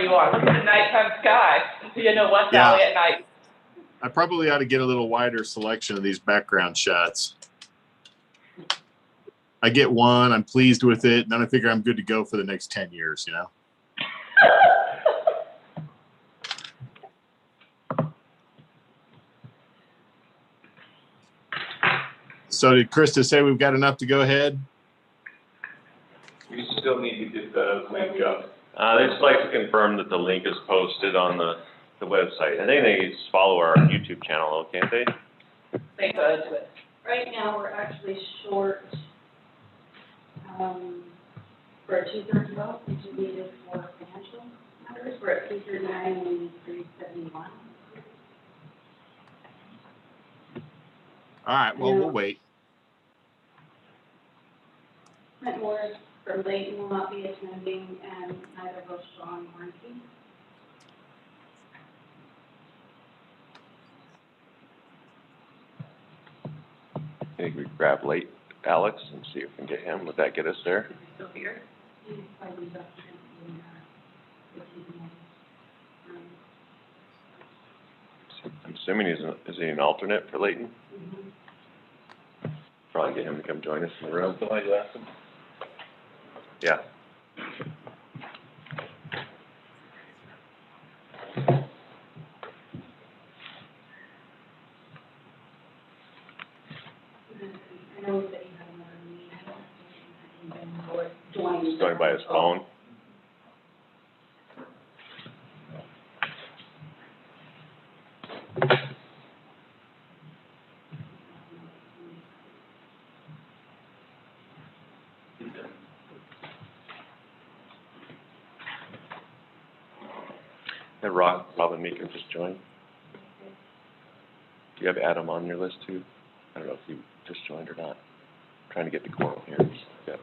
you are. Look at the nighttime sky. You know, West Valley at night. I probably ought to get a little wider selection of these background shots. I get one, I'm pleased with it, and then I figure I'm good to go for the next 10 years, you know? So did Krista say we've got enough to go ahead? We still need to get the link up. They'd just like to confirm that the link is posted on the website. I think they just follow our YouTube channel, can't they? They could. Right now, we're actually short, for a 2/3 vote, which is needed for financial matters. We're at 339 and we need 371. All right, well, we'll wait. Clint Morris from Layton will not be attending, and neither will Sean Warnke. I think we grab late Alex and see if we can get him. Would that get us there? Is he still here? He's probably up in, I'm assuming is he an alternate for Layton? mm-hmm. Probably get him to come join us in the room. Somebody ask him. Yeah. I know that you have another meeting. He's going by his phone. And Robin Meeker just joined. Do you have Adam on your list too? I don't know if he just joined or not. I'm trying to get the quorum here. Yeah.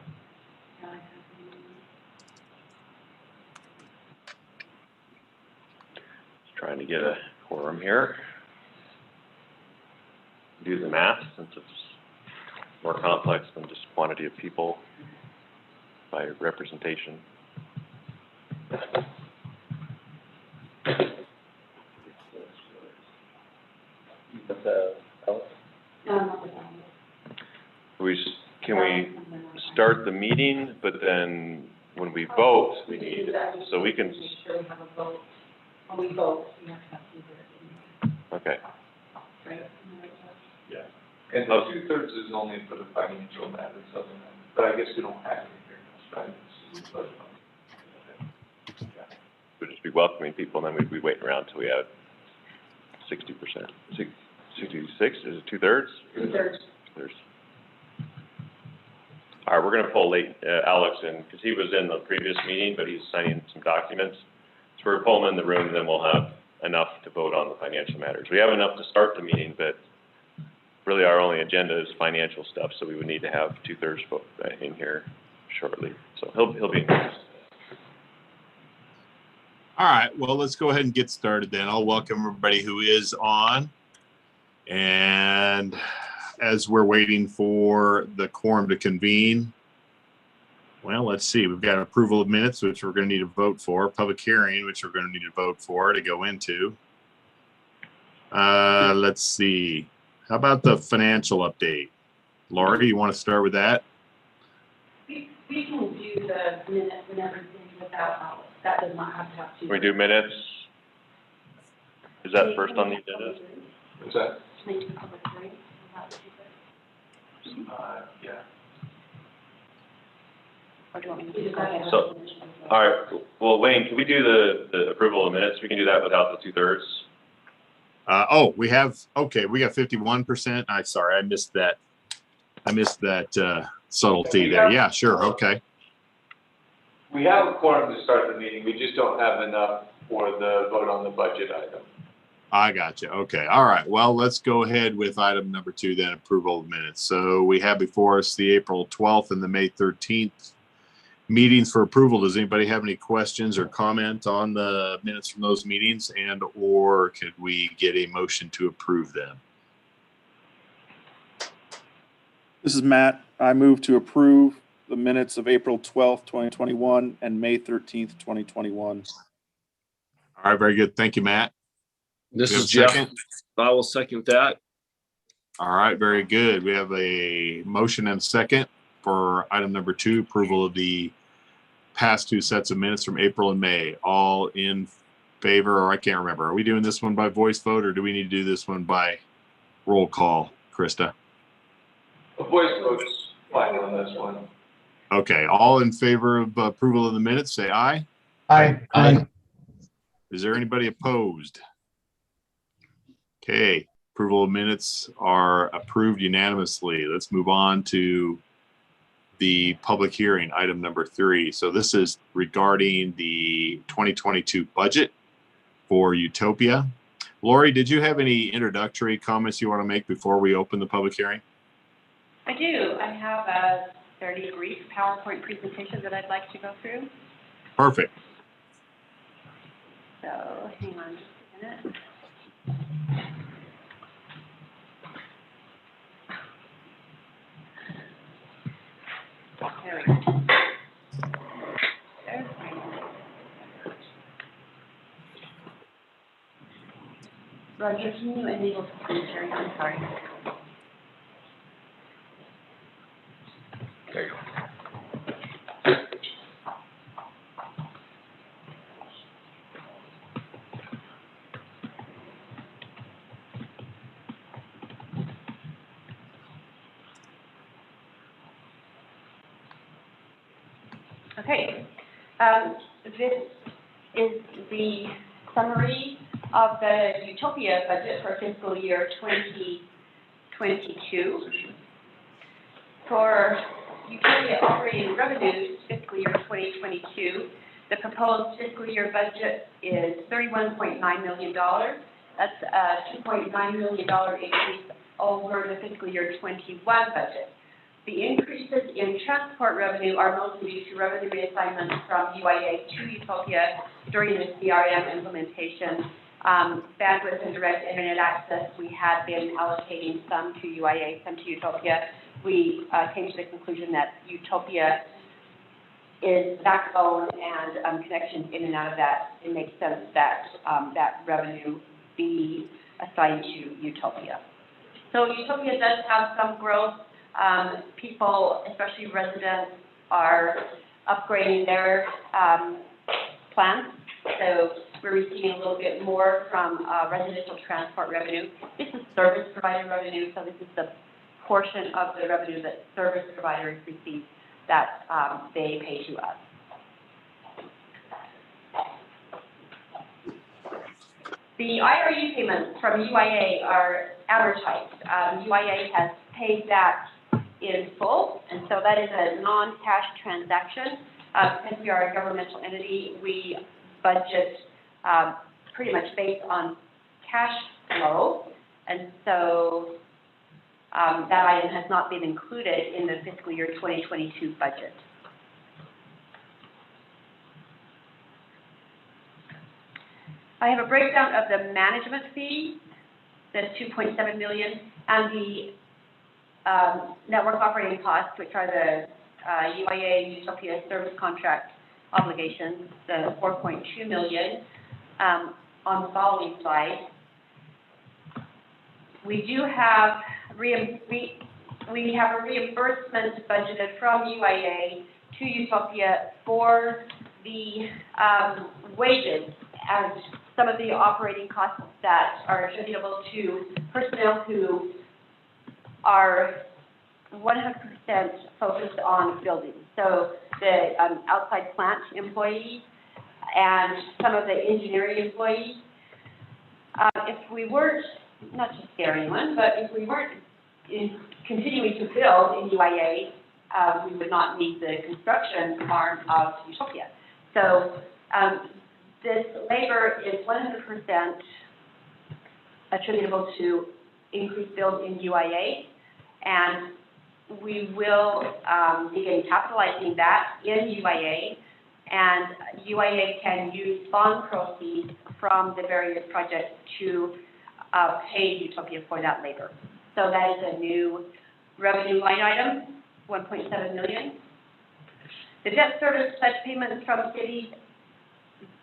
Just trying to get a quorum here. Do the math since it's more complex than just quantity of people by representation. Can we start the meeting, but then when we vote, we need, so we can. Make sure we have a vote. When we vote, we have to have two-thirds. Okay. Right? Yeah. And the 2/3 is only for the financial matters other than, but I guess we don't have it here, right? We'd just be welcoming people, and then we'd be waiting around until we have 60%. 66, is it 2/3? 2/3. 2/3. All right, we're gonna pull Alex in, because he was in the previous meeting, but he's signing some documents. So we're pulling him in the room, and then we'll have enough to vote on the financial matters. We have enough to start the meeting, but really our only agenda is financial stuff, so we would need to have 2/3 vote in here shortly. So he'll be in here. All right, well, let's go ahead and get started then. I'll welcome everybody who is on. And as we're waiting for the quorum to convene, well, let's see. We've got approval of minutes, which we're going to need to vote for. Public hearing, which we're going to need to vote for to go into. Let's see. How about the financial update? Lori, you want to start with that? We can do the minutes and everything without Alex. That does not have to have two. Can we do minutes? Is that first on the agenda? What's that? Make the public hearing. Yeah. Or do you want me to do that? So, all right, well, Wayne, can we do the approval of minutes? We can do that without the 2/3. Oh, we have, okay, we got 51%. I'm sorry, I missed that. I missed that subtlety there. Yeah, sure, okay. We have a quorum to start the meeting, we just don't have enough for the vote on the budget item. I got you. Okay. All right. Well, let's go ahead with item number 2 then, approval of minutes. So we have before us the April 12th and the May 13th meetings for approval. Does anybody have any questions or comment on the minutes from those meetings, and or could we get a motion to approve them? This is Matt. I move to approve the minutes of April 12th, 2021 and May 13th, 2021. All right, very good. Thank you, Matt. This We have is a Jeff. second? I will second that. All right, very good. We have a motion and a second for item number 2, approval of the past 2 sets of minutes from April and May. All in favor, or I can't remember. Are we doing this one by voice vote, or do we need to do this one by roll call, Krista? A voice vote's fine on this one. Okay, all in favor of approval of the minutes, say aye. Aye. Is there anybody opposed? Okay, approval of minutes are approved unanimously. Let's move on to the public hearing, item number 3. So this is regarding the 2022 budget for Utopia. Lori, did you have any introductory comments you want to make before we open the public hearing? I do. I have a fairly brief PowerPoint presentation that I'd like to go through. Perfect. So hang on just a minute. There we go. There's my. Roger, can you enable the screen sharing? I'm sorry. There you go. Okay, this is the summary of the Utopia budget for fiscal year 2022. For Utopia operating revenues fiscal year 2022, the proposed fiscal year budget is $31.9 million. That's a $2.9 million increase over the fiscal year 21 budget. The increases in transport revenue are mostly due to revenue reassignments from UIA to Utopia during the CRM implementation. Bandwidth and direct internet access, we had been allocating some to UIA, some to Utopia. We came to the conclusion that Utopia is backbone and connections in and out of that. It makes sense that that revenue be assigned to Utopia. So Utopia does have some growth. People, especially residents, are upgrading their plans. So we're receiving a little bit more from residential transport revenue. This is service provider revenue, so this is the portion of the revenue that service providers receive that they pay to us. The IRU payments from UIA are amortized. UIA has paid that in full, and so that is a non-cash transaction. Because we are a governmental entity, we budget pretty much based on cash flow, and so that item has not been included in the fiscal year 2022 budget. I have a breakdown of the management fee, that's $2.7 million, and the network operating costs, which are the UIA and Utopia service contract obligations, the $4.2 million. On the following slide, we do have we have a reimbursement budgeted from UIA to Utopia for the wages and some of the operating costs that are attributable to personnel who are 100% focused on buildings. So the outside plant employees and some of the engineering employees. If we weren't, not to scare anyone, but if we weren't continuing to build in UIA, we would not need the construction arm of Utopia. So this labor is 100% attributable to increased build in UIA, and we will begin capitalizing that in UIA, and UIA can use bond proceeds from the various projects to pay Utopia for that labor. So that is a new revenue line item, $1.7 million. The debt service pledge payments from cities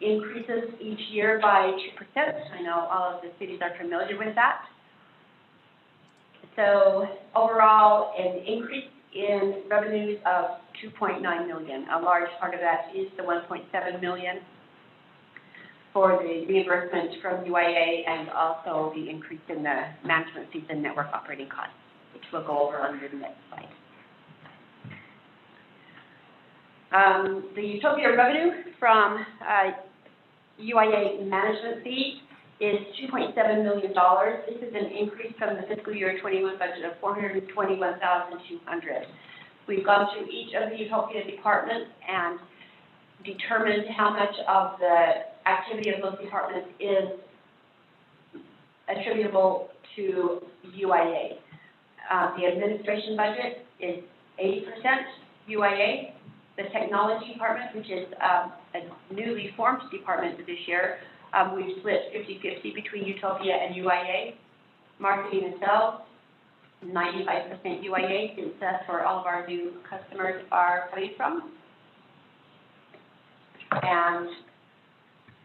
increases each year by 2%. I know all of the cities are familiar with that. So overall, an increase in revenues of $2.9 million. A large part of that is the $1.7 million for the reimbursement from UIA and also the increase in the management fees and network operating costs, which we'll go over on the next slide. The UTOPIA revenue from UIA management fee is $2.7 million. This is an increase from the fiscal year 21 budget of $421,200. We've gone through each of the UTOPIA departments and determined how much of the activity of those departments is attributable to UIA. The administration budget is 80% UIA. The technology department, which is a newly formed department this year, we've split 50-50 between UTOPIA and UIA. Marketing and sales, 95% UIA, since that's where all of our new customers are coming from. And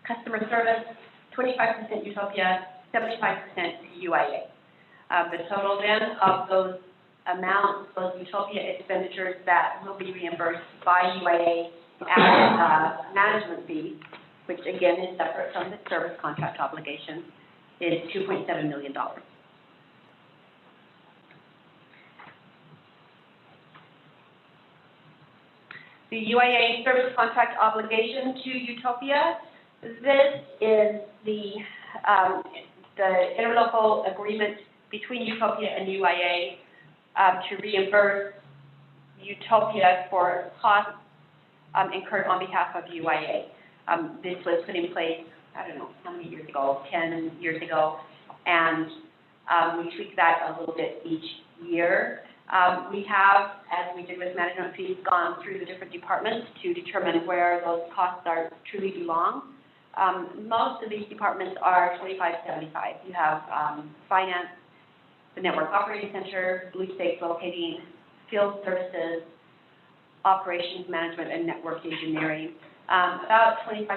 customer service, 25% UTOPIA, 75% UIA. The total then of those amounts, those UTOPIA expenditures that will be reimbursed by UIA as management fee, which again is separate from the service contract obligation, is $2.7 million. The UIA service contract obligation to UTOPIA, this is the interlocal agreement between UTOPIA and UIA to reimburse UTOPIA for costs incurred on behalf of UIA. This was put in place, I don't know, how many years ago, 10 years ago, and we tweak that a little bit each year. We have, as we did with management fees, gone through the different departments to determine where those costs are truly belong. Most of these departments are 25-75. You have finance, the network operating center, blue space locating, field services, operations management, and network engineering. About 25%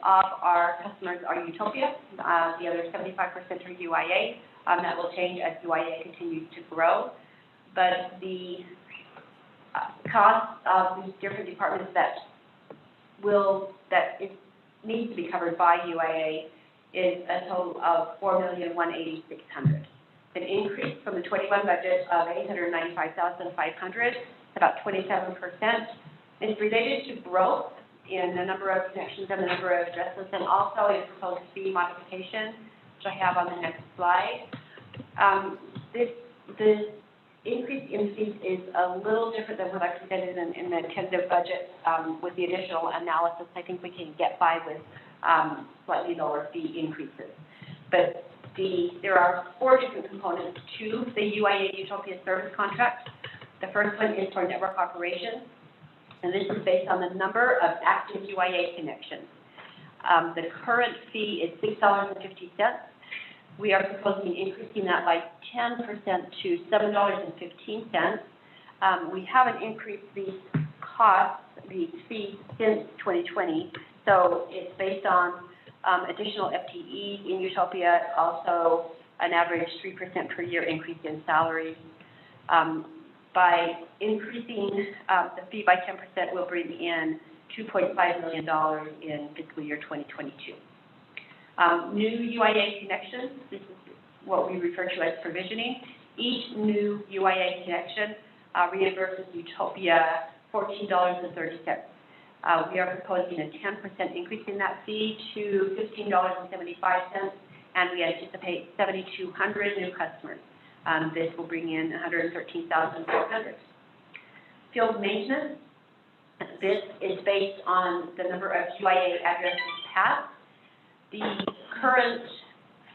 of our customers are UTOPIA. The other 75% are UIA. That will change as UIA continues to grow. But the cost of these different departments that needs to be covered by UIA is a total of $4,186,600. An increase from the 21 budget of $895,500, about 27%. It's related to growth in the number of connections and the number of addresses, and also a proposed fee modification, which I have on the next slide. The increase in fees is a little different than what I presented in the tentative budget. With the additional analysis, I think we can get by with slightly lower fee increases. But there are 4 different components to the UIA UTOPIA service contract. The first one is for network operations, and this is based on the number of active UIA connections. The current fee is $6.50. We are proposing increasing that by 10% to $7.15. We haven't increased these fees since 2020, so it's based on additional FTE in UTOPIA, also an average 3% per year increase in salaries. By increasing the fee by 10%, we'll bring in $2.5 million in fiscal year 2022. New UIA connections, this is what we refer to as provisioning. Each new UIA connection reimburses UTOPIA $14.30. We are proposing a 10% increase in that fee to $15.75, and we anticipate 7,200 new customers. This will bring in $113,400. Field maintenance, this is based on the number of UIA addresses passed. The current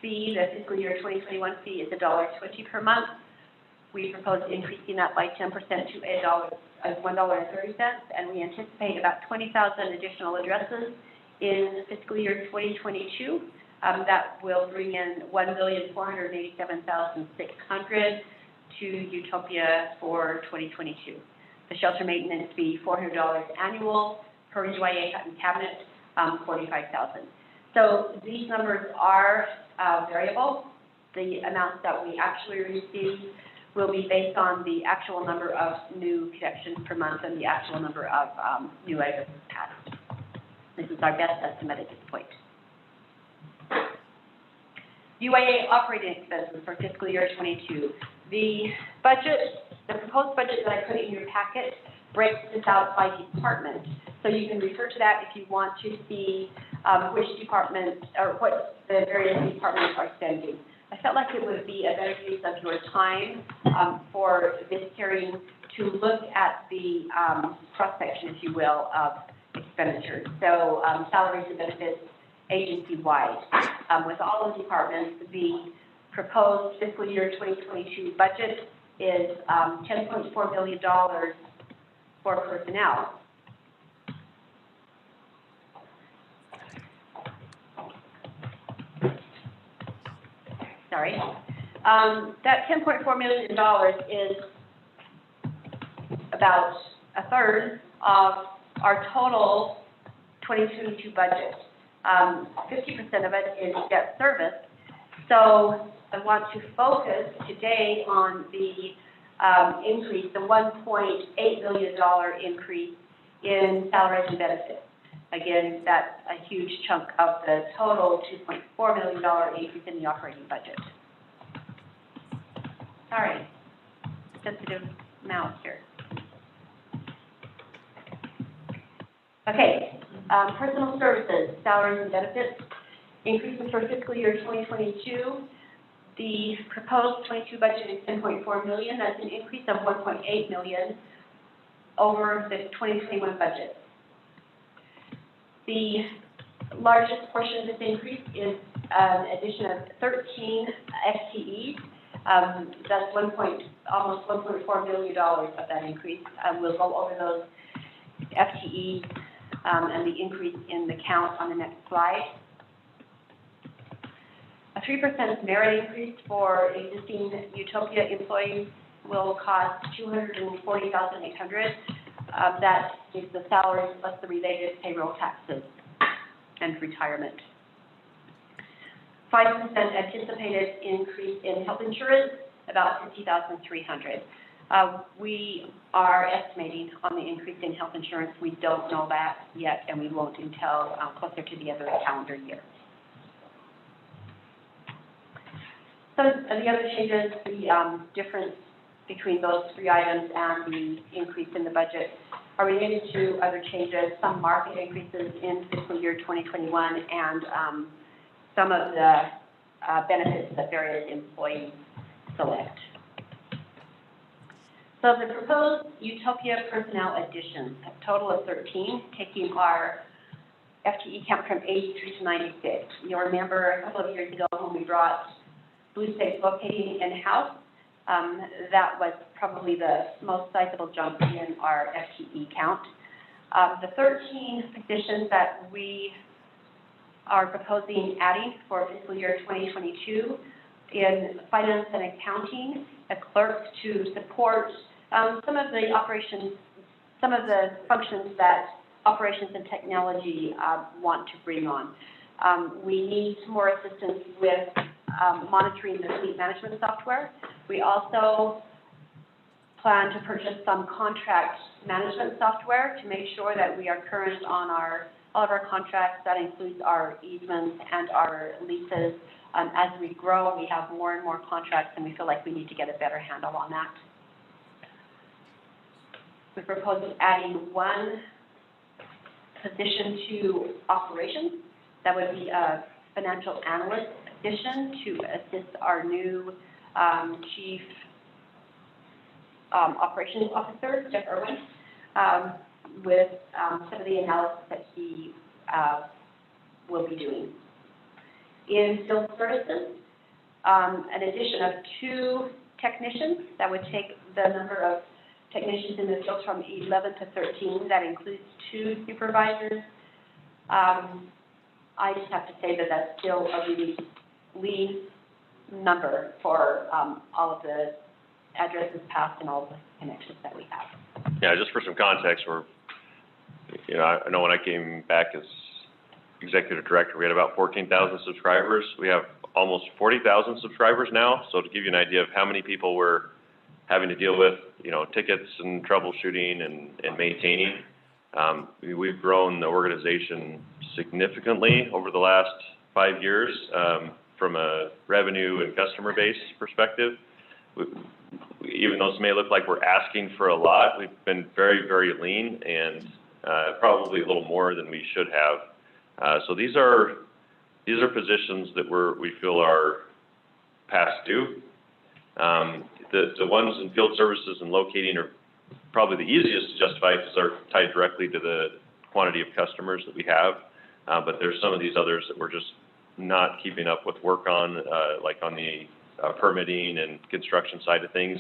fee, the fiscal year 2021 fee, is $1.20 per month. We propose increasing that by 10% to $1.30, and we anticipate about 20,000 additional addresses in fiscal year 2022. That will bring in $1,487,600 to UTOPIA for 2022. The shelter maintenance fee, $400 annual per UIA hut and cabinet. $45,000. So these numbers are variable. The amounts that we actually receive will be based on the actual number of new connections per month and the actual number of new addresses passed. This is our best estimate at this point. UAA operating expenses for fiscal year 22. The proposed budget that I put in your packet breaks this out by department. So you can refer to that if you want to see which department or what the various departments are spending. I felt like it would be a better use of your time for this hearing to look at the cross-section, if you will, of expenditures. So salaries and benefits agency-wide. With all the departments, the proposed fiscal year 2022 budget is $10.4 million for personnel. Sorry. That $10.4 million is about a third of our total 2022 budget. 50% of it is debt service. So I want to focus today on the increase, the $1.8 million increase in salaries and benefits. Again, that's a huge chunk of the total $2.4 million increase in the operating budget. Sorry, sensitive mouse here. Okay, personal services, salaries and benefits, increases for fiscal year 2022. The proposed 22 budget is $10.4 million. That's an increase of $1.8 million over the 2021 budget. The largest portion of this increase is an addition of 13 FTEs. That's almost $1.4 million of that increase. We'll go over those FTEs and the increase in the count on the next slide. A 3% merit increase for existing UTOPIA employees will cost $240,800. That is the salaries plus the related payroll taxes and retirement. 5% anticipated increase in health insurance, about $50,300. We are estimating on the increase in health insurance. We don't know that yet, and we won't until closer to the end of the calendar year. So the other changes, the difference between those three items and the increase in the budget are related to other changes, some market increases in fiscal year 2021, and some of the benefits that various employees select. So the proposed UTOPIA personnel additions, a total of 13, taking our FTE count from 83 to 96. You'll remember a couple of years ago when we brought Blue States Locating in-house, that was probably the most sizable jump in our FTE count. The 13 positions that we are proposing adding for fiscal year 2022 in finance and accounting, a clerk to support some of the operations, some of the functions that operations and technology want to bring on. We need more assistance with monitoring the fleet management software. We also plan to purchase some contract management software to make sure that we are current on all of our contracts. That includes our easements and our leases. As we grow, we have more and more contracts, and we feel like we need to get a better handle on that. We propose adding one position to operations. That would be a financial analyst addition to assist our new Chief Operations Officer, Jeff Irwin, with some of the analysis that he will be doing. In field services, an addition of 2 technicians. That would take the number of technicians in the field from 11 to 13. That includes 2 supervisors. I just have to say that that's still a really lean number for all of the addresses passed and all of the connections that we have. Yeah, just for some context, I know when I came back as executive director, we had about 14,000 subscribers. We have almost 40,000 subscribers now. So to give you an idea of how many people we're having to deal with, you know, tickets and troubleshooting and maintaining, we've grown the organization significantly over the last 5 years, from a revenue and customer base perspective. Even though this may look like we're asking for a lot, we've been very, very lean and probably a little more than we should have. So these are positions that we feel are past due. The ones in field services and locating are probably the easiest to justify because they're tied directly to the quantity of customers that we have. But there's some of these others that we're just not keeping up with work on, like on the permitting and construction side of things.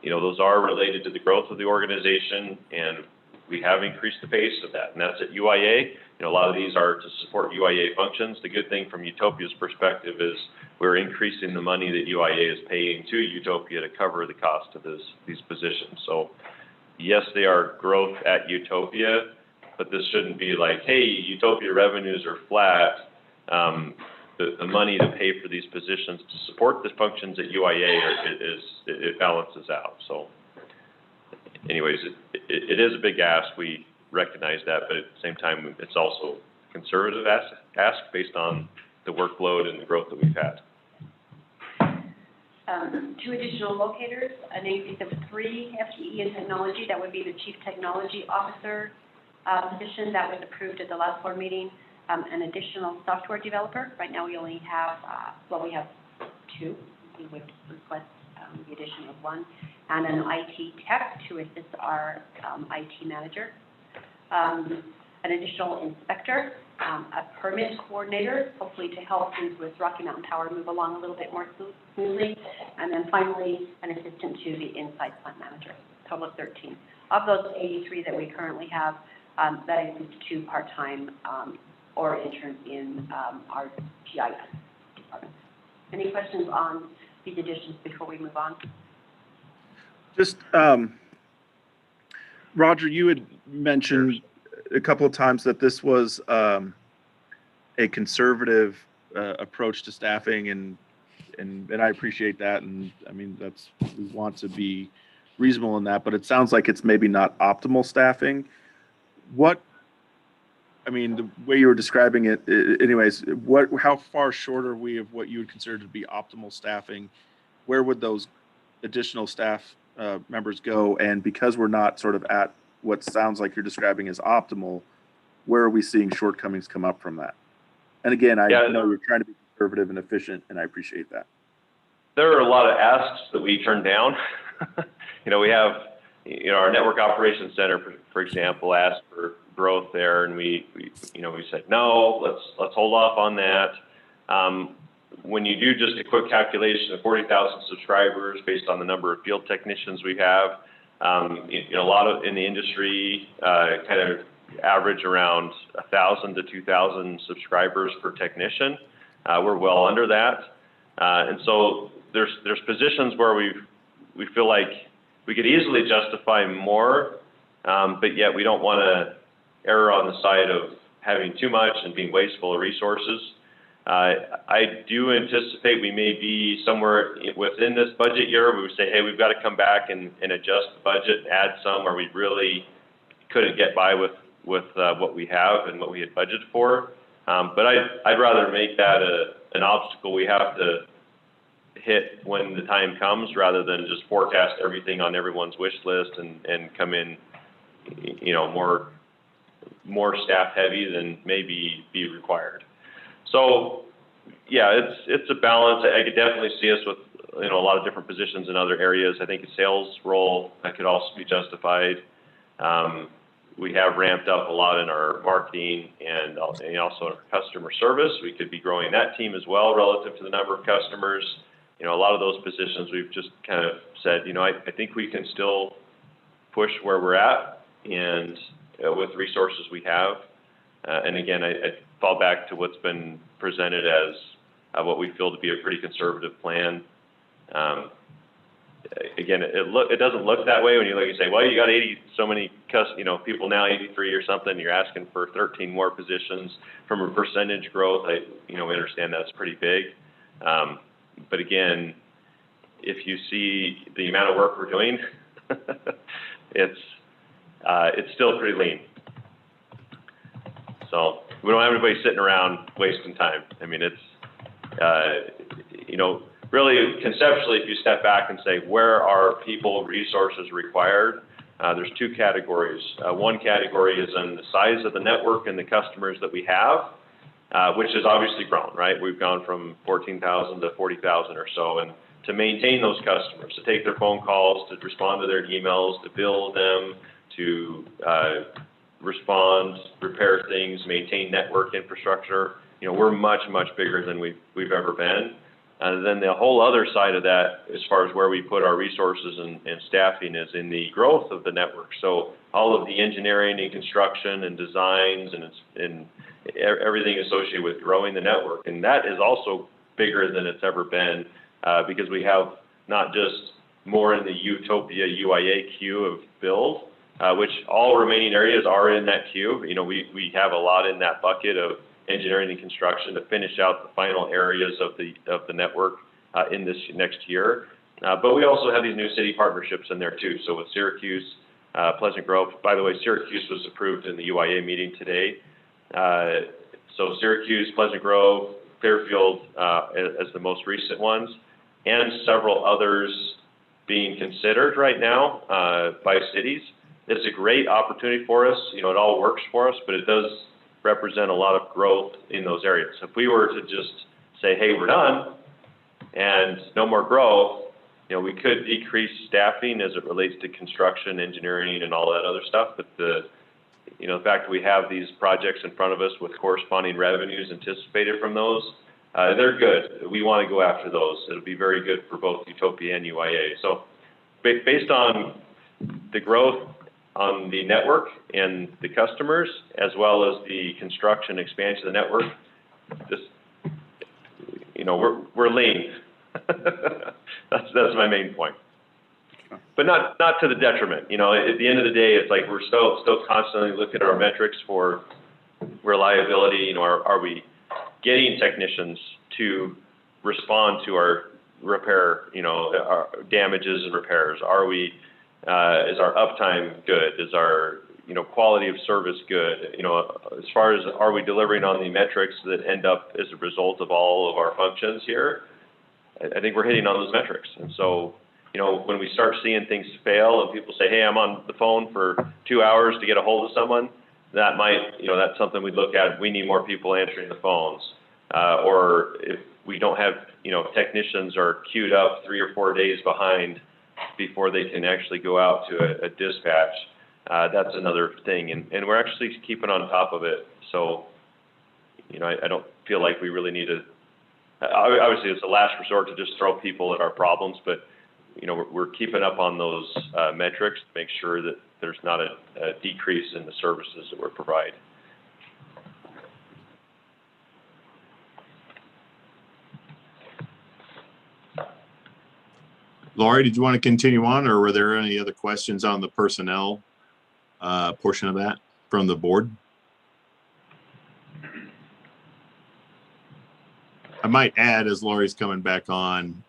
You know, those are related to the growth of the organization, and we have increased the pace of that, and that's at UIA. You know, a lot of these are to support UIA functions. The good thing from Utopia's perspective is we're increasing the money that UIA is paying to Utopia to cover the cost of these positions. So yes, they are growth at Utopia, but this shouldn't be like, hey, Utopia revenues are flat. The money to pay for these positions to support the functions at UIA it balances out. So anyways, it is a big ask. We recognize that, but at the same time, it's also a conservative ask based on the workload and the growth that we've had. 2 additional locators, an increase of 3 FTE in technology. That would be the Chief Technology Officer position that was approved at the last board meeting. An additional software developer. Right now we only have, we have 2. We would request the addition of 1. And an IT tech to assist our IT manager. An additional inspector, a permit coordinator, hopefully to help things with Rocky Mountain Power move along a little bit more smoothly. And then finally, an assistant to the inside plant manager, total of 13. Of those 83 that we currently have, that includes 2 part-time or interns in our GIS department. Any questions on these additions before we move on? Just, Roger, you had mentioned a couple of times that this was a conservative approach to staffing, and I appreciate that. And I mean, we want to be reasonable in that, but it sounds like it's maybe not optimal staffing. The way you were describing it, anyways, how far short are we of what you would consider to be optimal staffing? Where would those additional staff members go? And because we're not sort of at what sounds like you're describing as optimal, where are we seeing shortcomings come up from that? And again, I know you're trying to be conservative and efficient, and I appreciate that. There are a lot of asks that we turn down. We have, our network operations center, for example, asked for growth there, and we said, no, let's hold off on that. When you do just a quick calculation of 40,000 subscribers based on the number of field technicians we have, a lot of in the industry kind of average around 1,000 to 2,000 subscribers per technician. We're well under that, and so there's positions where we feel like we could easily justify more, but yet we don't want to err on the side of having too much and being wasteful of resources. I do anticipate we may be somewhere within this budget year where we say, hey, we've got to come back and adjust the budget and add some where we really couldn't get by with what we have and what we had budgeted for. But I'd rather make that an obstacle we have to hit when the time comes rather than just forecast everything on everyone's wish list and come in, more staff heavy than maybe be required. So yeah, it's a balance. I could definitely see us with, a lot of different positions in other areas. I think a sales role that could also be justified. We have ramped up a lot in our marketing and also in our customer service. We could be growing that team as well relative to the number of customers. A lot of those positions we've just kind of said, I think we can still push where we're at and with resources we have. And again, I fall back to what's been presented as what we feel to be a pretty conservative plan. again, it doesn't look that way when you look and say, well, you got 80 so many people now, 83 or something. You're asking for 13 more positions from a percentage growth. We understand that's pretty big. But again, if you see the amount of work we're doing, it's still pretty lean. So we don't have anybody sitting around wasting time. I mean, it's, really conceptually, if you step back and say, where are people resources required? There's two categories. One category is in the size of the network and the customers that we have, which has obviously grown, right? We've gone from 14,000 to 40,000 or so. And to maintain those customers, to take their phone calls, to respond to their emails, to build them, to respond, repair things, maintain network infrastructure, we're much, much bigger than we've ever been. And then the whole other side of that, as far as where we put our resources and staffing, is in the growth of the network. So all of the engineering and construction and designs and everything associated with growing the network. And that is also bigger than it's ever been, because we have not just more in the UTOPIA UIA queue of build, which all remaining areas are in that queue. We have a lot in that bucket of engineering and construction to finish out the final areas of the network in this next year. But we also have these new city partnerships in there too. So with Syracuse, Pleasant Grove, by the way, Syracuse was approved in the UIA meeting today. So Syracuse, Pleasant Grove, Fairfield as the most recent ones, and several others being considered right now by cities. It's a great opportunity for us. It all works for us, but it does represent a lot of growth in those areas. If we were to just say, hey, we're done and no more growth, we could decrease staffing as it relates to construction, engineering, and all that other stuff. But the fact that we have these projects in front of us with corresponding revenues anticipated from those, they're good. We want to go after those. It'll be very good for both Utopia and UIA. So based on the growth on the network and the customers, as well as the construction expansion of the network, we're lean. That's my main point. But not to the detriment. At the end of the day, it's like we're still constantly looking at our metrics for reliability. Are we getting technicians to respond to our repair, our damages and repairs? Are we is our uptime good? Is our quality of service good? As far as are we delivering on the metrics that end up as a result of all of our functions here? I think we're hitting on those metrics. And so, when we start seeing things fail and people say, hey, I'm on the phone for 2 hours to get a hold of someone, that might, that's something we'd look at. We need more people answering the phones. Or if we don't have, technicians are queued up 3 or 4 days behind before they can actually go out to a dispatch, that's another thing. And we're actually keeping on top of it. So, I don't feel like we really need to, obviously it's a last resort to just throw people at our problems, but, we're keeping up on those metrics to make sure that there's not a decrease in the services that we're providing. Laurie, did you want to continue on, or were there any other questions on the personnel portion of that from the board? I might add, as Laurie's coming back on,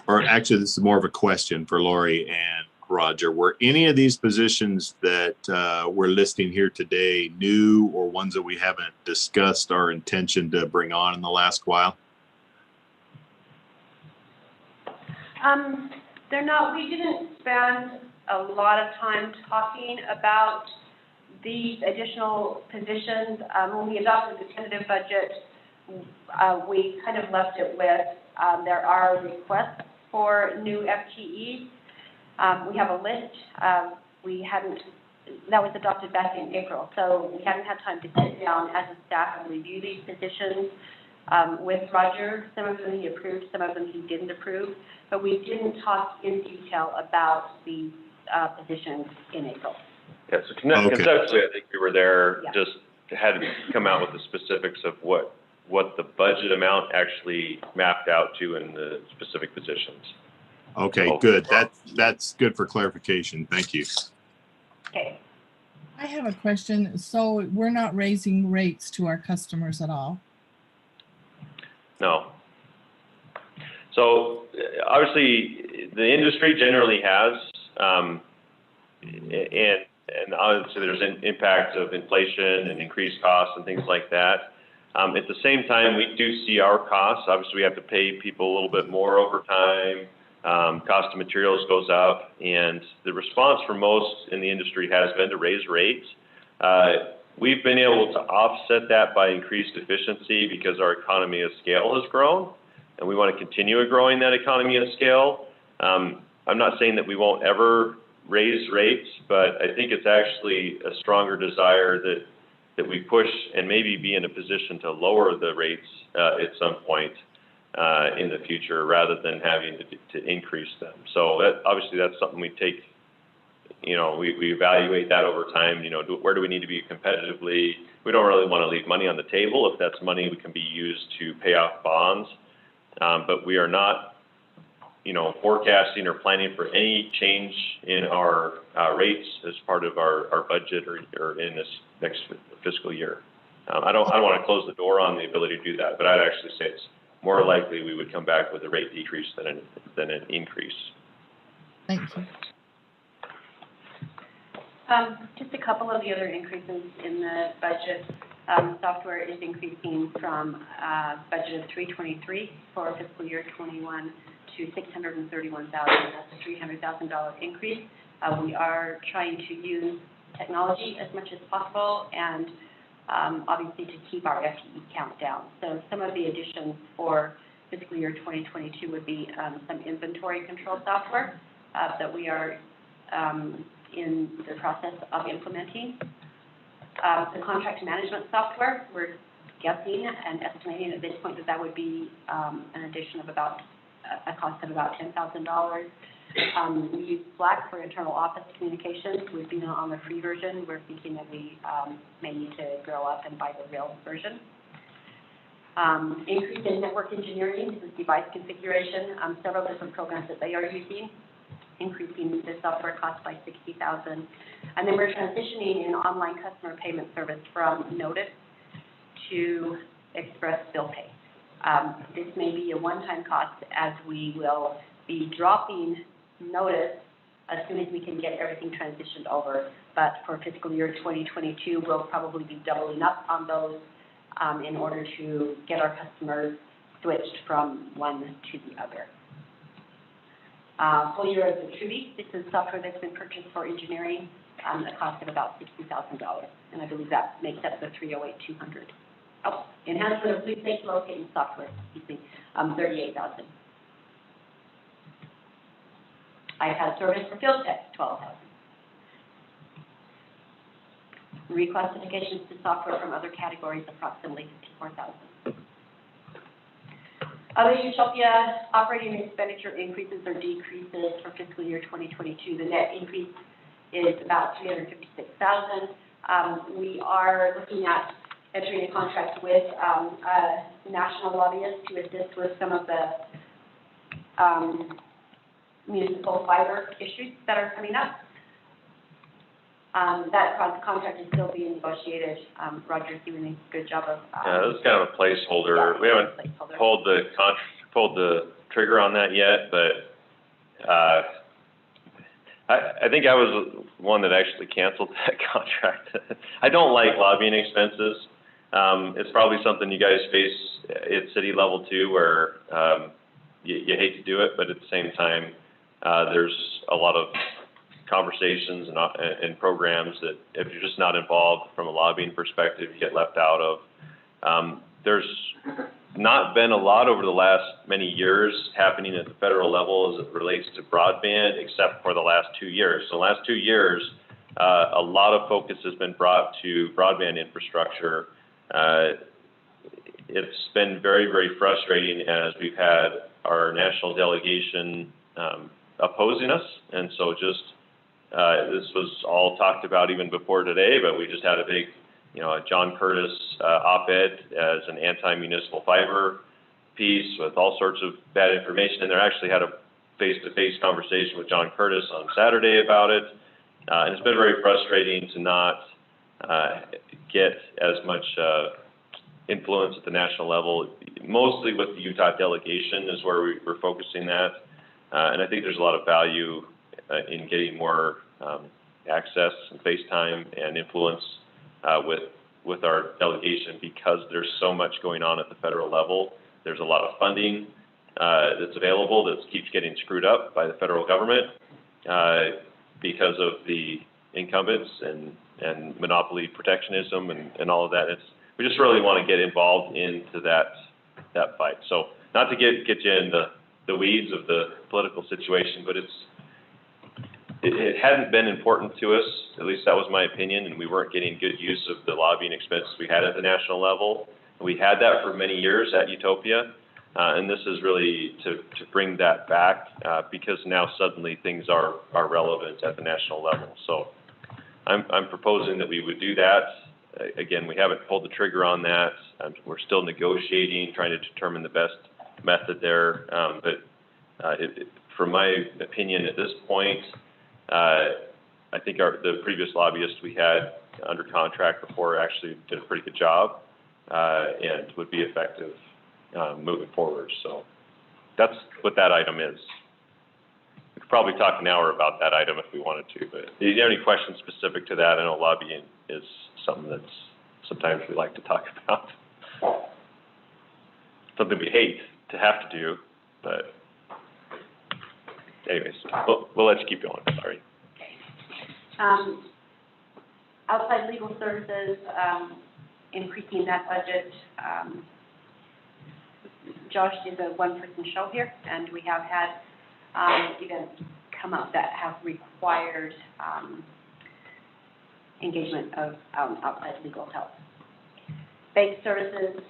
or actually this is more of a question for Laurie and Roger. Were any of these positions that we're listing here today new, or ones that we haven't discussed our intention to bring on in the last while? They're not, we didn't spend a lot of time talking about these additional positions. When we adopted the tentative budget, we kind of left it with, there are requests for new FTEs. We have a list. That was adopted back in April, so we haven't had time to sit down as a staff and review these positions with Roger. Some of them he approved, some of them he didn't approve, but we didn't talk in detail about these positions in April. Yeah, so conceptually, I think we were there, just hadn't come out with the specifics of what what the budget amount actually mapped out to in the specific positions. Okay, good. That's good for clarification. Thank you. Okay. I have a question. So we're not raising rates to our customers at all? No. So obviously, the industry generally has, and obviously there's an impact of inflation and increased costs and things like that. At the same time, we do see our costs. Obviously, we have to pay people a little bit more over time. Cost of materials goes up, and the response for most in the industry has been to raise rates. We've been able to offset that by increased efficiency because our economy of scale has grown, and we want to continue growing that economy of scale. I'm not saying that we won't ever raise rates, but I think it's actually a stronger desire that we push and maybe be in a position to lower the rates at some point in the future rather than having to increase them. So obviously that's something we take, we evaluate that over time, where do we need to be competitively? We don't really want to leave money on the table. If that's money, we can be used to pay off bonds. But we are not, forecasting or planning for any change in our rates as part of our budget or in this next fiscal year. I don't want to close the door on the ability to do that, but I'd actually say it's more likely we would come back with a rate decrease than an increase. Thank you. Just a couple of the other increases in the budget. Software is increasing from a budget of $323 for fiscal year 21 to $631,000. That's a $300,000 increase. We are trying to use technology as much as possible and obviously to keep our FTE count down. So some of the additions for fiscal year 2022 would be some inventory control software that we are in the process of implementing. The contract management software, we're guessing and estimating at this point that would be an addition of about a cost of about $10,000. We use Slack for internal office communications. We've been on the free version. We're thinking that we may need to grow up and buy the real version. Increase in network engineering, this is device configuration, several different programs that they are using, increasing the software cost by $60,000. And then we're transitioning in online customer payment service from Notice to Express Bill Pay. This may be a one-time cost as we will be dropping Notice as soon as we can get everything transitioned over. But for fiscal year 2022, we'll probably be doubling up on those in order to get our customers switched from one to the other. Full year of the Truby, this is software that's been purchased for engineering, a cost of about $60,000, and I believe that makes up the $308,200. Oh, enhancement of fleet safety locating software, $38,000. iPad service for field tech, $12,000. Reclassifications to software from other categories, approximately $54,000. Other UTOPIA operating expenditure increases or decreases for fiscal year 2022. The net increase is about $356,000. We are looking at entering a contract with a national lobbyist to assist with some of the municipal fiber issues that are coming up. That contract is still being negotiated. Roger's doing a good job of. Yeah, this is kind of a placeholder. Yeah, we haven't pulled the trigger on that yet, but I think I was one that actually canceled that contract. I don't like lobbying expenses. It's probably something you guys face at city level too, where you hate to do it, but at the same time, there's a lot of conversations and programs that if you're just not involved from a lobbying perspective, you get left out of. There's not been a lot over the last many years happening at the federal level as it relates to broadband, except for the last 2 years. So the last 2 years, a lot of focus has been brought to broadband infrastructure. It's been very, very frustrating as we've had our national delegation opposing us, and so just this was all talked about even before today, but we just had a big a John Curtis op-ed as an anti-municipal fiber piece with all sorts of bad information in there. I actually had a face-to-face conversation with John Curtis on Saturday about it, and it's been very frustrating to not get as much influence at the national level. Mostly with the Utah delegation is where we're focusing that, and I think there's a lot of value in getting more access and face time and influence with our delegation, because there's so much going on at the federal level. There's a lot of funding that's available that keeps getting screwed up by the federal government because of the incumbents and monopoly protectionism and all of that. We just really want to get involved into that fight. So not to get you in the weeds of the political situation, but it hadn't been important to us, at least that was my opinion, and we weren't getting good use of the lobbying expenses we had at the national level. We had that for many years at Utopia, and this is really to bring that back because now suddenly things are relevant at the national level. So I'm proposing that we would do that. Again, we haven't pulled the trigger on that. We're still negotiating, trying to determine the best method there. From my opinion at this point, I think the previous lobbyist we had under contract before actually did a pretty good job and would be effective moving forward. So that's what that item is. We could probably talk an hour about that item if we wanted to, but do you have any questions specific to that? I know lobbying is something that's sometimes we like to talk about. Something we hate to have to do, but anyways, we'll let you keep going, sorry. Outside legal services, increasing that budget. Josh did a one-person show here, and we have had events come up that have required engagement of outside legal help. Bank services,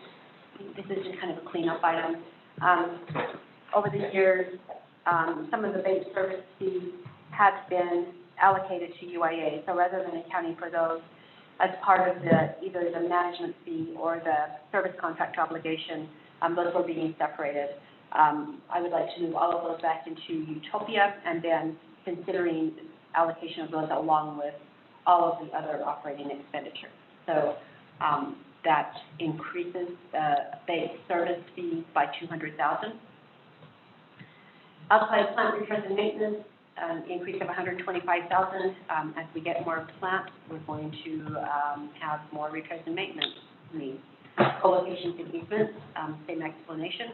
this is just kind of a cleanup item. Over the years, some of the bank service fees have been allocated to UIA, so rather than accounting for those as part of either the management fee or the service contract obligation, those were being separated. I would like to move all of those back into Utopia and then considering allocation of those along with all of the other operating expenditures. So that increases the bank service fee by $200,000. Outside plant repairs and maintenance, increase of $125,000. As we get more plants, we're going to have more repairs and maintenance needs. Co-locations and easements, same explanation.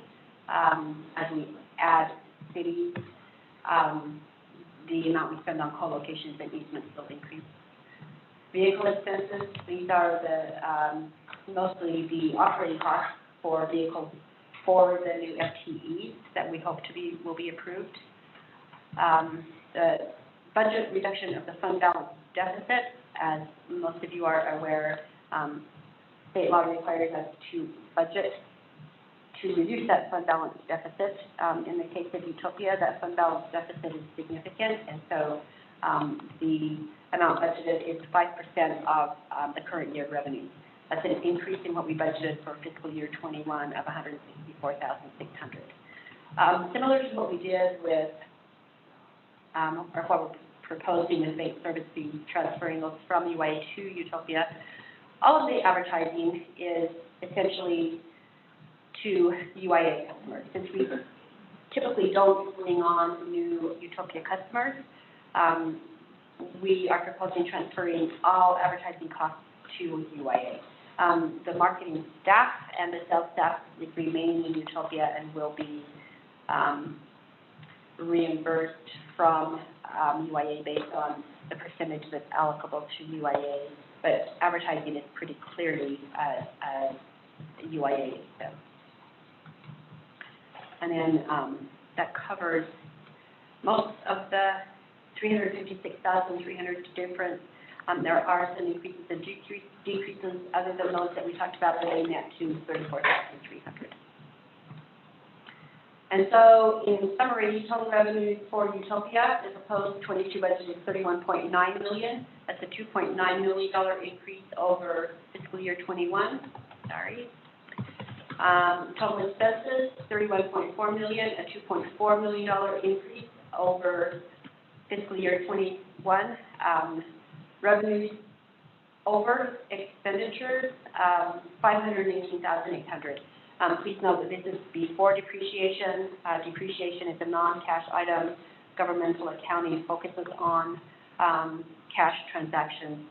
As we add cities, the amount we spend on co-locations and easements will increase. Vehicle expenses, these are mostly the operating costs for vehicles for the new FTEs that we hope will be approved. The budget reduction of the fund balance deficit, as most of you are aware, state law requires us to budget to reduce that fund balance deficit. In the case of Utopia, that fund balance deficit is significant, and so the amount budgeted is 5% of the current year revenue. That's an increase in what we budgeted for fiscal year 21 of $164,600. Similar to what we did with, or what we're proposing with bank service fees, transferring those from UIA to Utopia, all of the advertising is essentially to UIA customers. Since we typically don't bring on new Utopia customers, we are proposing transferring all advertising costs to UIA. The marketing staff and the sales staff remain in Utopia and will be reimbursed from UIA based on the percentage that's allocable to UIA, but advertising is pretty clearly UIA. So. And then that covers most of the 356,300 different. There are some increases and decreases other than those that we talked about, but they net to 34,300. And so, in summary, total revenues for Utopia, the proposed 22 budget is $31.9 million. That's a $2.9 million increase over fiscal year 21. Sorry. Total expenses, $31.4 million, a $2.4 million increase over fiscal year 21. Revenues over expenditures, $518,800. Please note that this is before depreciation. Depreciation is a non-cash item. Governmental accounting focuses on cash transactions.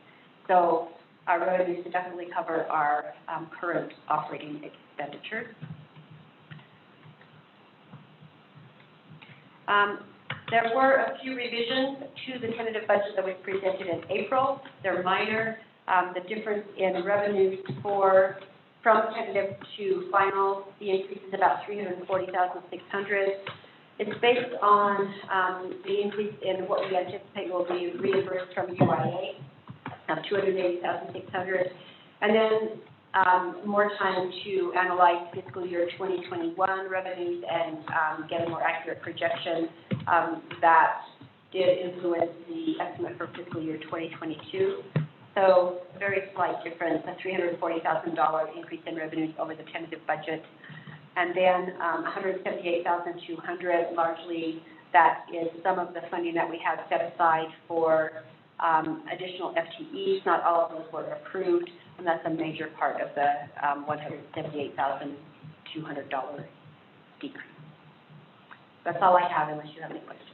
So our revenues definitely cover our current operating expenditures. There were a few revisions to the tentative budget that was presented in April. They're minor. The difference in revenues from tentative to final, the increase is about $340,600. It's based on the increase in what we anticipate will be reimbursed from UIA of $280,600, and then more time to analyze fiscal year 2021 revenues and get a more accurate projection that did influence the estimate for fiscal year 2022. So very slight difference, a $340,000 increase in revenues over the tentative budget. And then $178,200, largely that is some of the funding that we have set aside for additional FTEs. Not all of those were approved, and that's a major part of the $178,200 decrease. That's all I have, unless you have any questions.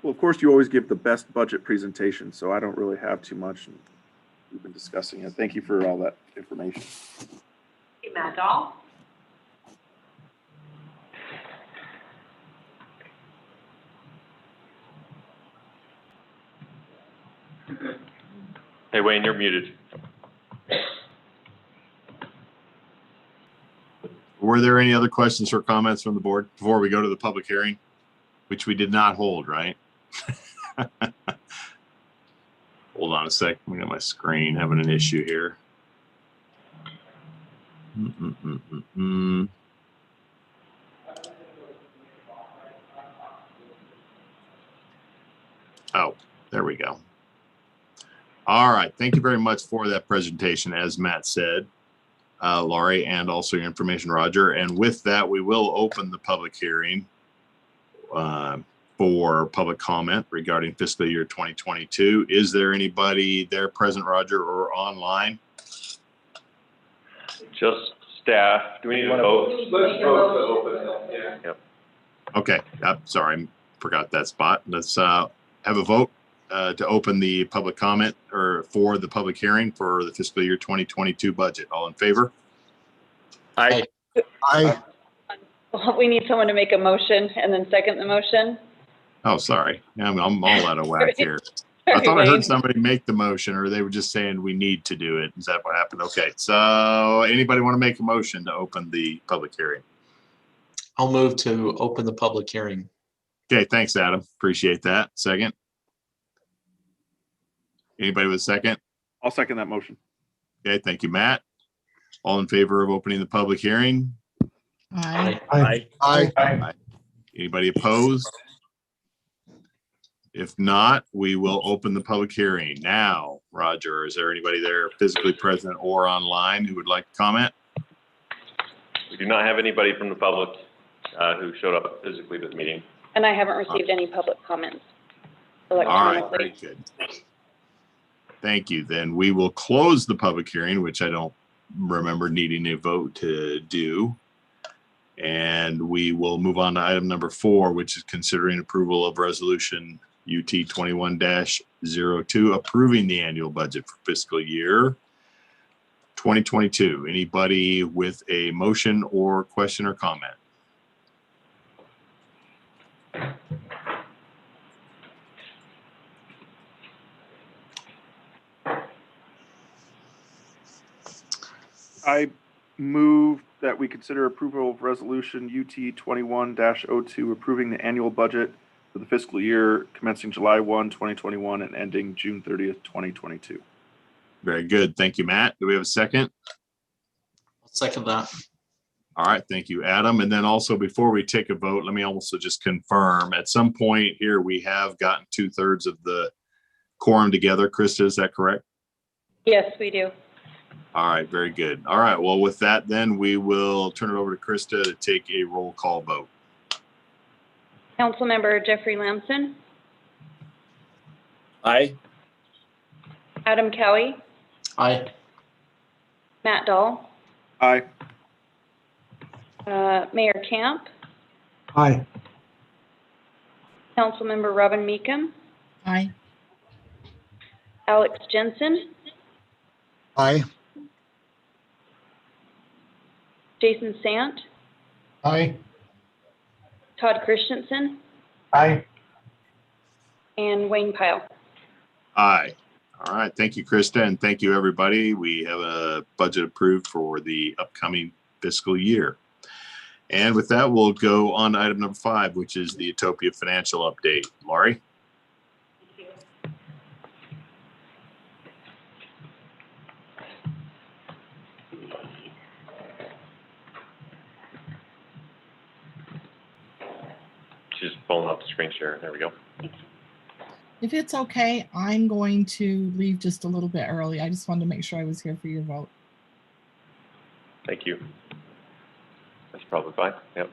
Well, of course, you always give the best budget presentation, so I don't really have too much. We've been discussing it. Thank you for all that information. Hey, Matt Dahl. Hey, Wayne, you're muted. Were there any other questions or comments from the board before we go to the public hearing, which we did not hold, right? Hold on a sec. We got my screen having an issue here. Oh, there we go. All right. Thank you very much for that presentation, as Matt said, Laurie, and also your information, Roger. And with that, we will open the public hearing for public comment regarding fiscal year 2022. Is there anybody there present, Roger, or online? Just staff. Do we need to vote? Let's vote to open it, yeah. Yep. Okay. Sorry, I forgot that spot. Let's have a vote to open the public comment or for the public hearing for the fiscal year 2022 budget. All in favor? Aye. Aye. We need someone to make a motion and then second the motion. Oh, sorry. I'm all out of whack here. I thought I heard somebody make the motion, or they were just saying we need to do it. Is that what happened? Okay. So anybody want to make a motion to open the public hearing? I'll move to open the public hearing. Okay. Thanks, Adam. Appreciate that. Second. Anybody with a second? I'll second that motion. Okay. Thank you, Matt. All in favor of opening the public hearing? Aye. Aye. Aye. Anybody opposed? If not, we will open the public hearing. Now, Roger, is there anybody there physically present or online who would like to comment? We do not have anybody from the public who showed up physically to the meeting. And I haven't received any public comments All right, electronically. very good. Thank you. Then we will close the public hearing, which I don't remember needing a vote to do. And we will move on to item number 4, which is considering approval of resolution UT 21-02, approving the annual budget for fiscal year 2022. Anybody with a motion or question or comment? I move that we consider approval of resolution UT 21-02, approving the annual budget for the fiscal year commencing July 1, 2021 and ending June 30th, 2022. Very good. Thank you, Matt. Do we have a second? I'll second that. All right, thank you, Adam. And then also before we take a vote, let me also just confirm, at some point here, we have gotten 2/3 of the quorum together. Krista, is that correct? Yes, we do. All right, very good. All right, well, with that, then we will turn it over to Krista to take a roll call vote. Councilmember Jeffrey Lamson, Aye. Adam Cowie, Aye. Matt Dahl, Aye. Mayor Camp, Aye. Councilmember Robin Meekum, Aye. Alex Jensen, Aye. Jason Sant, Aye. Todd Christensen, Aye. and Wayne Pyle. Aye. All right, thank you, Krista, and thank you, everybody. We have a budget approved for the upcoming fiscal year. And with that, we'll go on to item number 5, which is the Utopia financial update. Laurie? She's pulling up the screen share. There we go. If it's okay, I'm going to leave just a little bit early. I just wanted to make sure I was here for your vote. Thank you. That's probably fine. Yep.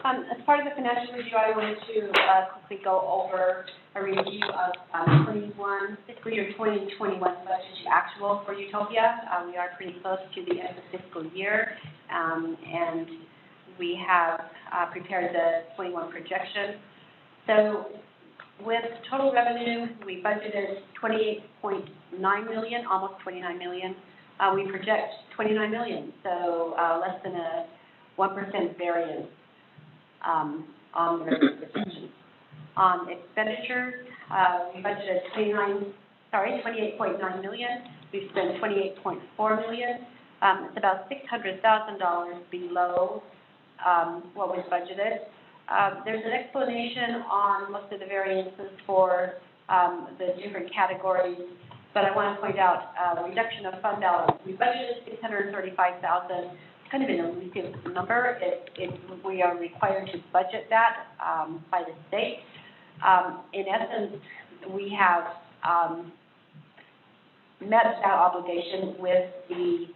As part of the financial review, I wanted to quickly go over a review of fiscal year 2021 budget to actual for Utopia. We are pretty close to the end of the fiscal year, and we have prepared the 21 projection. So with total revenue, we budgeted $28.9 million, almost $29 million. We project $29 million, so less than a 1% variance on the revenue projection. On expenditures, we budgeted $28.9 million. We spent $28.4 million. It's about $600,000 below what was budgeted. There's an explanation on most of the variances for the different categories, but I want to point out reduction of fund balance. We budgeted $635,000. Kind of an elusive number. We are required to budget that by the state. In essence, we have met that obligation with the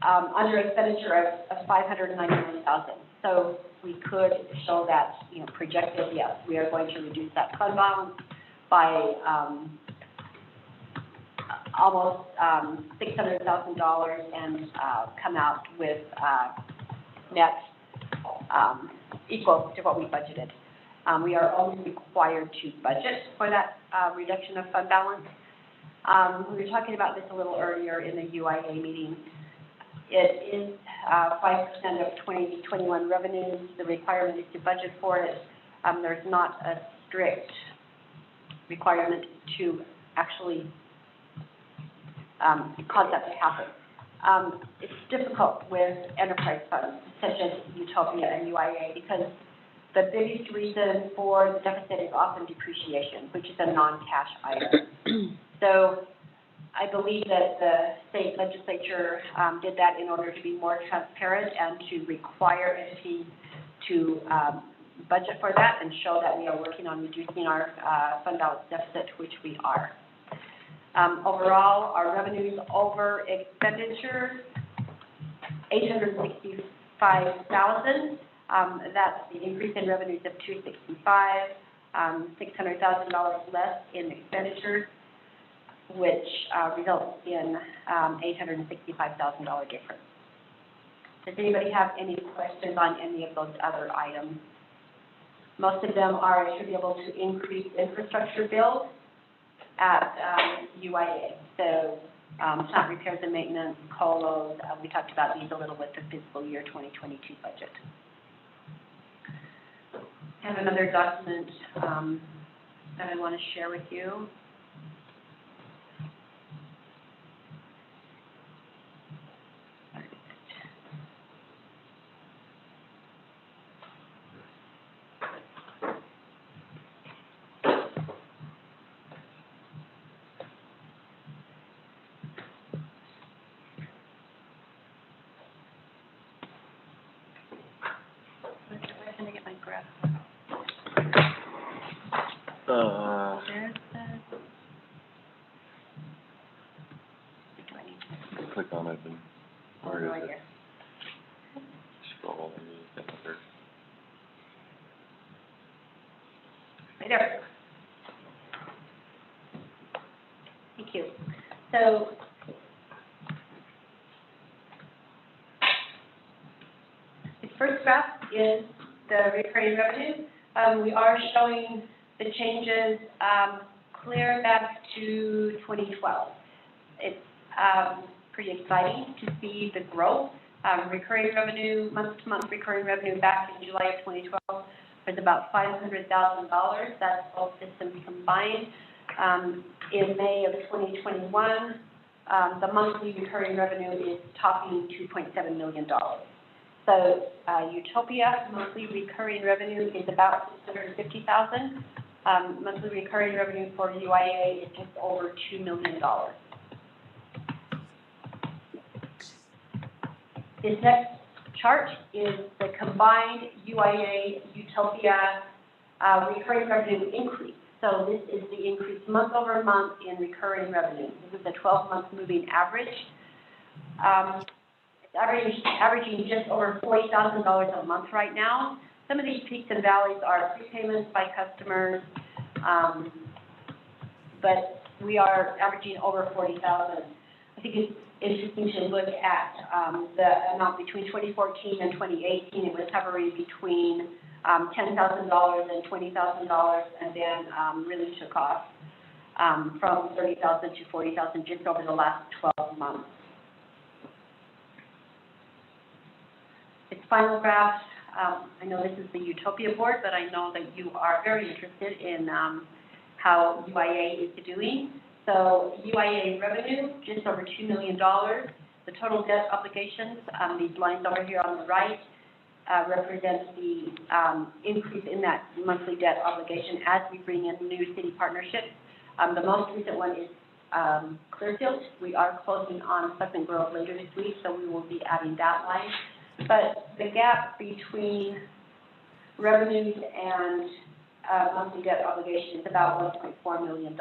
under expenditure of $599,000. So we could show that, projected, yes, we are going to reduce that fund balance by almost $600,000 and come out with net equal to what we budgeted. We are only required to budget for that reduction of fund balance. We were talking about this a little earlier in the UIA meeting. It is 5% of 2021 revenues. The requirement is to budget for it. There's not a strict requirement to actually cause that to happen. It's difficult with enterprise funds such as Utopia and UIA because the biggest reason for the deficit is often depreciation, which is a non-cash item. So I believe that the state legislature did that in order to be more transparent and to require entities to budget for that and show that we are working on reducing our fund balance deficit, which we are. Overall, our revenues over expenditures, $865,000. That's the increase in revenues of $265,000, $600,000 less in expenditures, which results in $865,000 difference. Does anybody have any questions on any of those other items? Most of them are attributable to increased infrastructure bills at UIA. So plant repairs and maintenance, colos, we talked about these a little with the fiscal year 2022 budget. I have another document that I want to share with you. There's Click on it and where is it? Scroll. right there. Thank you. So the first graph is the recurring revenue. We are showing the changes clear back to 2012. It's pretty exciting to see the growth. Recurring revenue, month-to-month recurring revenue back in July of 2012 was about $500,000. That's both systems combined. In May of 2021, the monthly recurring revenue is topping $2.7 million. So UTOPIA monthly recurring revenue is about $650,000. Monthly recurring revenue for UIA is just over $2 million. This next chart is the combined UIA UTOPIA recurring revenue increase. So this is the increase month over month in recurring revenue. This is the 12-month moving average. It's averaging just over $40,000 a month right now. Some of these peaks and valleys are prepayments by customers, but we are averaging over $40,000. I think it's interesting to look at the amount between 2014 and 2018. It was hovering between $10,000 and $20,000, and then really took off from $30,000 to $40,000 just over the last 12 months. Its final graph, I know this is the UTOPIA board, but I know that you are very interested in how UIA is doing. So UIA revenue, just over $2 million. The total debt obligations, these lines over here on the right, represents the increase in that monthly debt obligation as we bring in new city partnerships. The most recent one is Clearfield. We are closing on Pleasant Grove later this week, so we will be adding that line. But the gap between revenues and monthly debt obligation is about $1.4 million.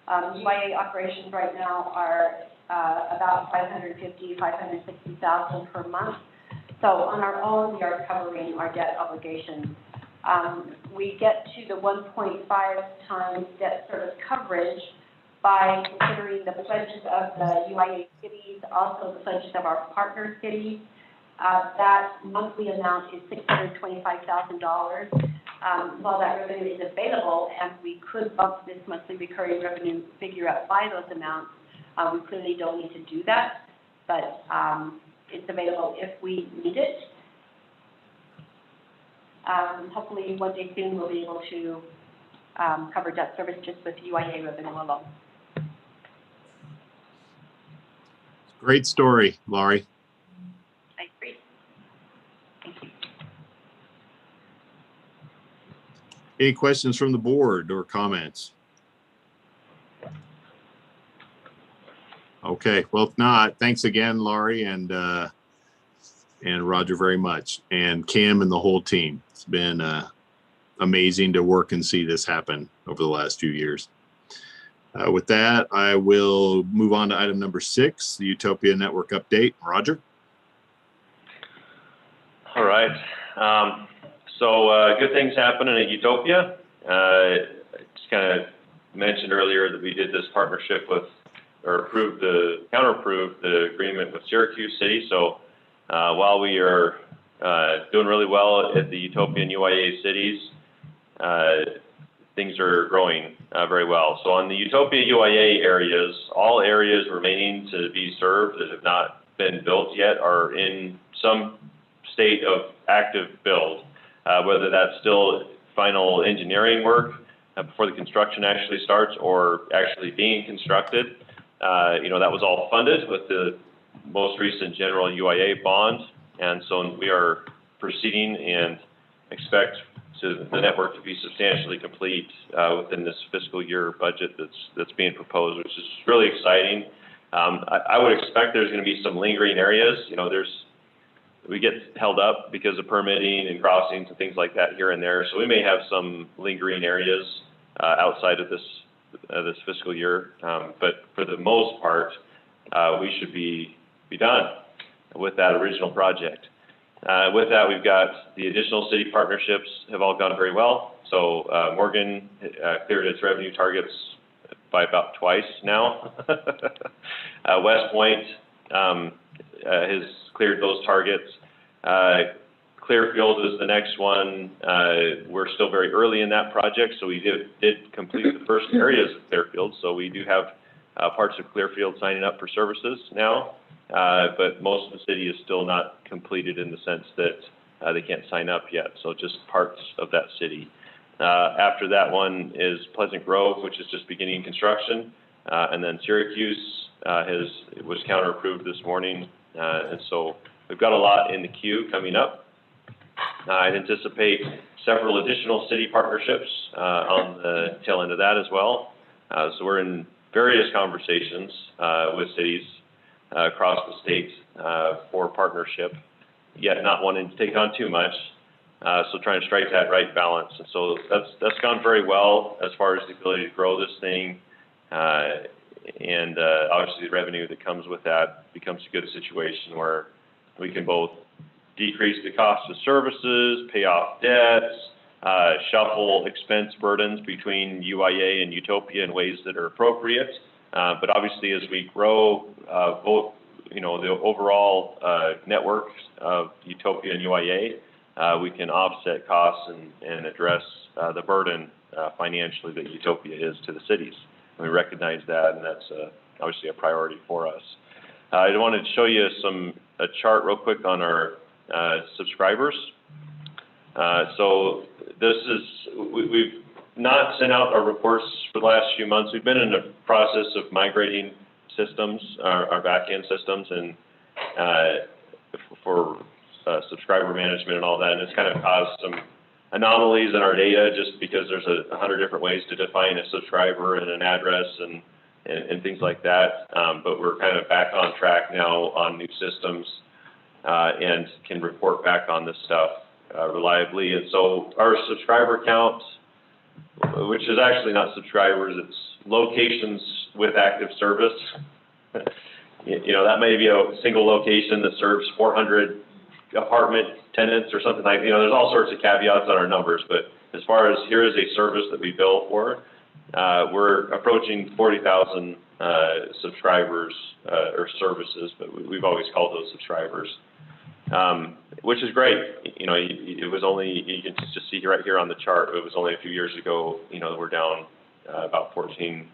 UIA operations right now are about $550,000, $560,000 per month. So on our own, we are covering our debt obligations. We get to the 1.5 times debt service coverage by considering the pledges of the UIA cities, also the pledges of our partner cities. That monthly amount is $625,000. While that revenue is available, and we could bump this monthly recurring revenue figure up by those amounts, we clearly don't need to do that, but it's available if we need it. Hopefully one day soon we'll be able to cover debt service just with UIA revenue alone. Great story, Laurie. I agree. Thank you. Any questions from the board or comments? Okay, well, if not, thanks again, Laurie and Roger very much, and Kim and the whole team. It's been amazing to work and see this happen over the last few years. With that, I will move on to item number 6, the UTOPIA network update. Roger? All right. So good things happening at UTOPIA. I just kind of mentioned earlier that we did this partnership with, or counter-approved the agreement with Syracuse City. So while we are doing really well at the UTOPIA and UIA cities, things are growing very well. So on the UTOPIA UIA areas, all areas remaining to be served that have not been built yet are in some state of active build, whether that's still final engineering work before the construction actually starts or actually being constructed. That was all funded with the most recent general UIA bond, and so we are proceeding and expect the network to be substantially complete within this fiscal year budget that's being proposed, which is really exciting. I would expect there's going to be some lingering areas. There's we get held up because of permitting and crossings and things like that here and there. So we may have some lingering areas outside of this fiscal year, but for the most part, we should be done with that original project. With that, we've got the additional city partnerships have all gone very well. So Morgan cleared its revenue targets by about twice now. West Point has cleared those targets. Clearfield is the next one. We're still very early in that project, so we did complete the first areas of Clearfield. So we do have parts of Clearfield signing up for services now, but most of the city is still not completed in the sense that they can't sign up yet. So just parts of that city. After that one is Pleasant Grove, which is just beginning construction, and then Syracuse was counter approved this morning, and so we've got a lot in the queue coming up. I'd anticipate several additional city partnerships on the tail end of that as well. So we're in various conversations with cities across the state for partnership, yet not wanting to take on too much. So trying to strike that right balance. And so that's gone very well as far as the ability to grow this thing. And obviously the revenue that comes with that becomes a good situation where we can both decrease the cost of services, pay off debts, shuffle expense burdens between UIA and UTOPIA in ways that are appropriate. But obviously as we grow both, the overall networks of UTOPIA and UIA, we can offset costs and address the burden financially that UTOPIA is to the cities. And we recognize that, and that's obviously a priority for us. I wanted to show you a chart real quick on our subscribers. So this is, we've not sent out our reports for the last few months. We've been in the process of migrating systems, our back-end systems, and for subscriber management and all that, and it's kind of caused some anomalies in our data just because there's 100 different ways to define a subscriber and an address and things like that. But we're kind of back on track now on new systems and can report back on this stuff reliably. And so our subscriber count, which is actually not subscribers, it's locations with active service. That may be a single location that serves 400 apartment tenants or something like, there's all sorts of caveats on our numbers, but as far as here is a service that we bill for, we're approaching 40,000 subscribers or services, but we've always called those subscribers, which is great. It was only, you can just see right here on the chart, it was only a few years ago, we're down about 14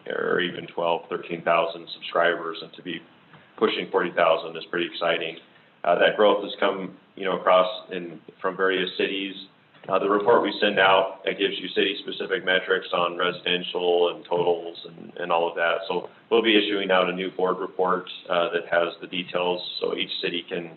or even 12, 13,000 subscribers, and to be pushing 40,000 is pretty exciting. That growth has come, across from various cities. The report we send out, it gives you city-specific metrics on residential and totals and all of that. So we'll be issuing out a new board report that has the details, so each city can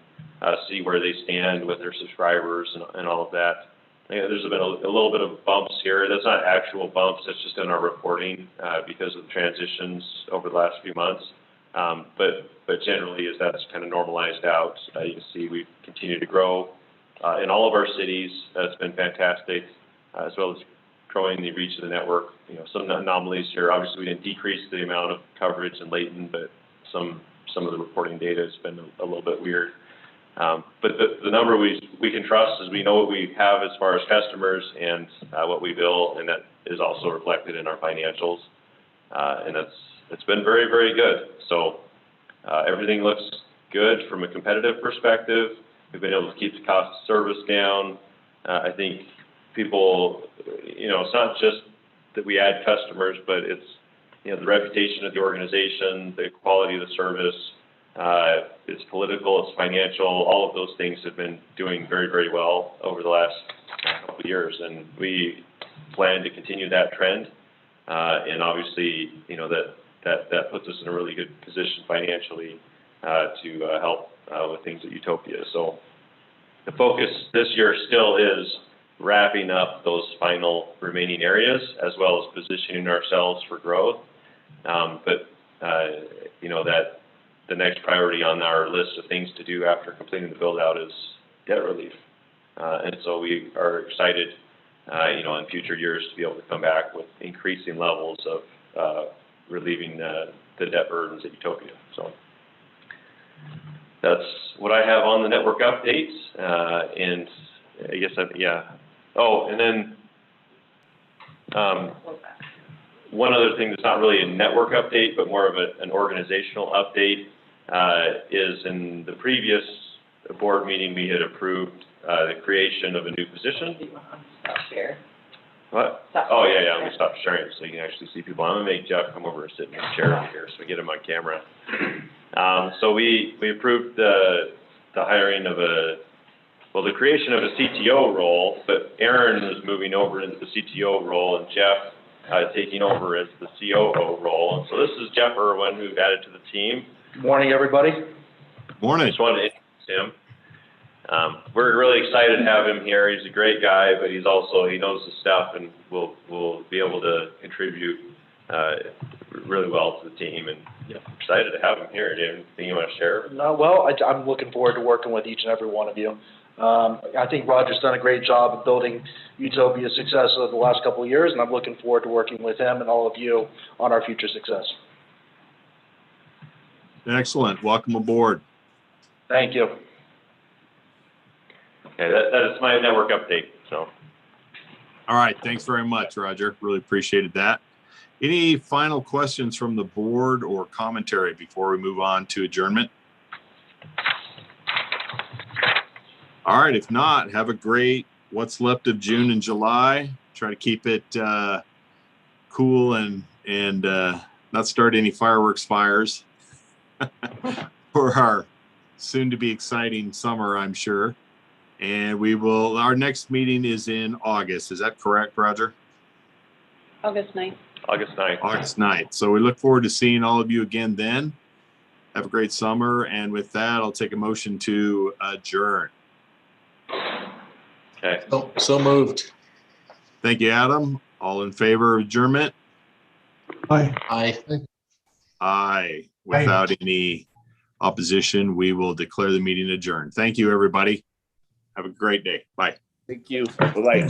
see where they stand with their subscribers and all of that. There's been a little bit of bumps here. That's not actual bumps, that's just in our reporting because of the transitions over the last few months. But generally, as that's kind of normalized out, you can see we've continued to grow in all of our cities. That's been fantastic, as well as growing the reach of the network. Some anomalies here. Obviously, we didn't decrease the amount of coverage in Layton, but some of the reporting data has been a little bit weird. But the number we can trust is we know what we have as far as customers and what we bill, and that is also reflected in our financials. And it's been very, very good. So everything looks good from a competitive perspective. We've been able to keep the cost of service down. I think people, it's not just that we add customers, but it's, the reputation of the organization, the quality of the service, it's political, it's financial, all of those things have been doing very, very well over the last couple of years. And we plan to continue that trend. And obviously, that puts us in a really good position financially to help with things at UTOPIA. So the focus this year still is wrapping up those final remaining areas as well as positioning ourselves for growth. But the next priority on our list of things to do after completing the build out is debt relief. And so we are excited, in future years to be able to come back with increasing levels of relieving the debt burdens at Utopia. So that's what I have on the network updates. And I guess, Oh, and then one other thing that's not really a network update, but more of an organizational update, is in the previous board meeting, we had approved the creation of a new position. Stop share. What? Stop Oh, yeah, share. let me stop sharing so you can actually see people. I'm gonna make Jeff come over and sit in his chair over here so we get him on camera. So we approved the hiring of the creation of a CTO role, but Aaron was moving over into the CTO role and Jeff taking over as the COO role. And so this is Jeff Irwin, who added to the team. Good morning, everybody. Morning. Just wanted to introduce him. We're really excited to have him here. He's a great guy, but he knows the stuff and will be able to contribute really well to the team. And excited to have him here. Do you have anything you want to share? No, well, I'm looking forward to working with each and every one of you. I think Roger's done a great job of building Utopia's success over the last couple of years, and I'm looking forward to working with him and all of you on our future success. Excellent. Welcome aboard. Thank you. Okay, that is my network update. So. All right. Thanks very much, Roger. Really appreciated that. Any final questions from the board or commentary before we move on to adjournment? All right. If not, have a great what's left of June and July. Try to keep it cool and not start any fireworks fires for our soon to be exciting summer, I'm sure. And our next meeting is in August. Is that correct, Roger? August 9th. August 9th. August 9th. So we look forward to seeing all of you again then. Have a great summer. And with that, I'll take a motion to adjourn. Okay. So moved. Thank you, Adam. All in favor of adjournment? Aye. Aye. Aye. Without any opposition, we will declare the meeting adjourned. Thank you, everybody. Have a great day. Bye. Thank you. Bye-bye.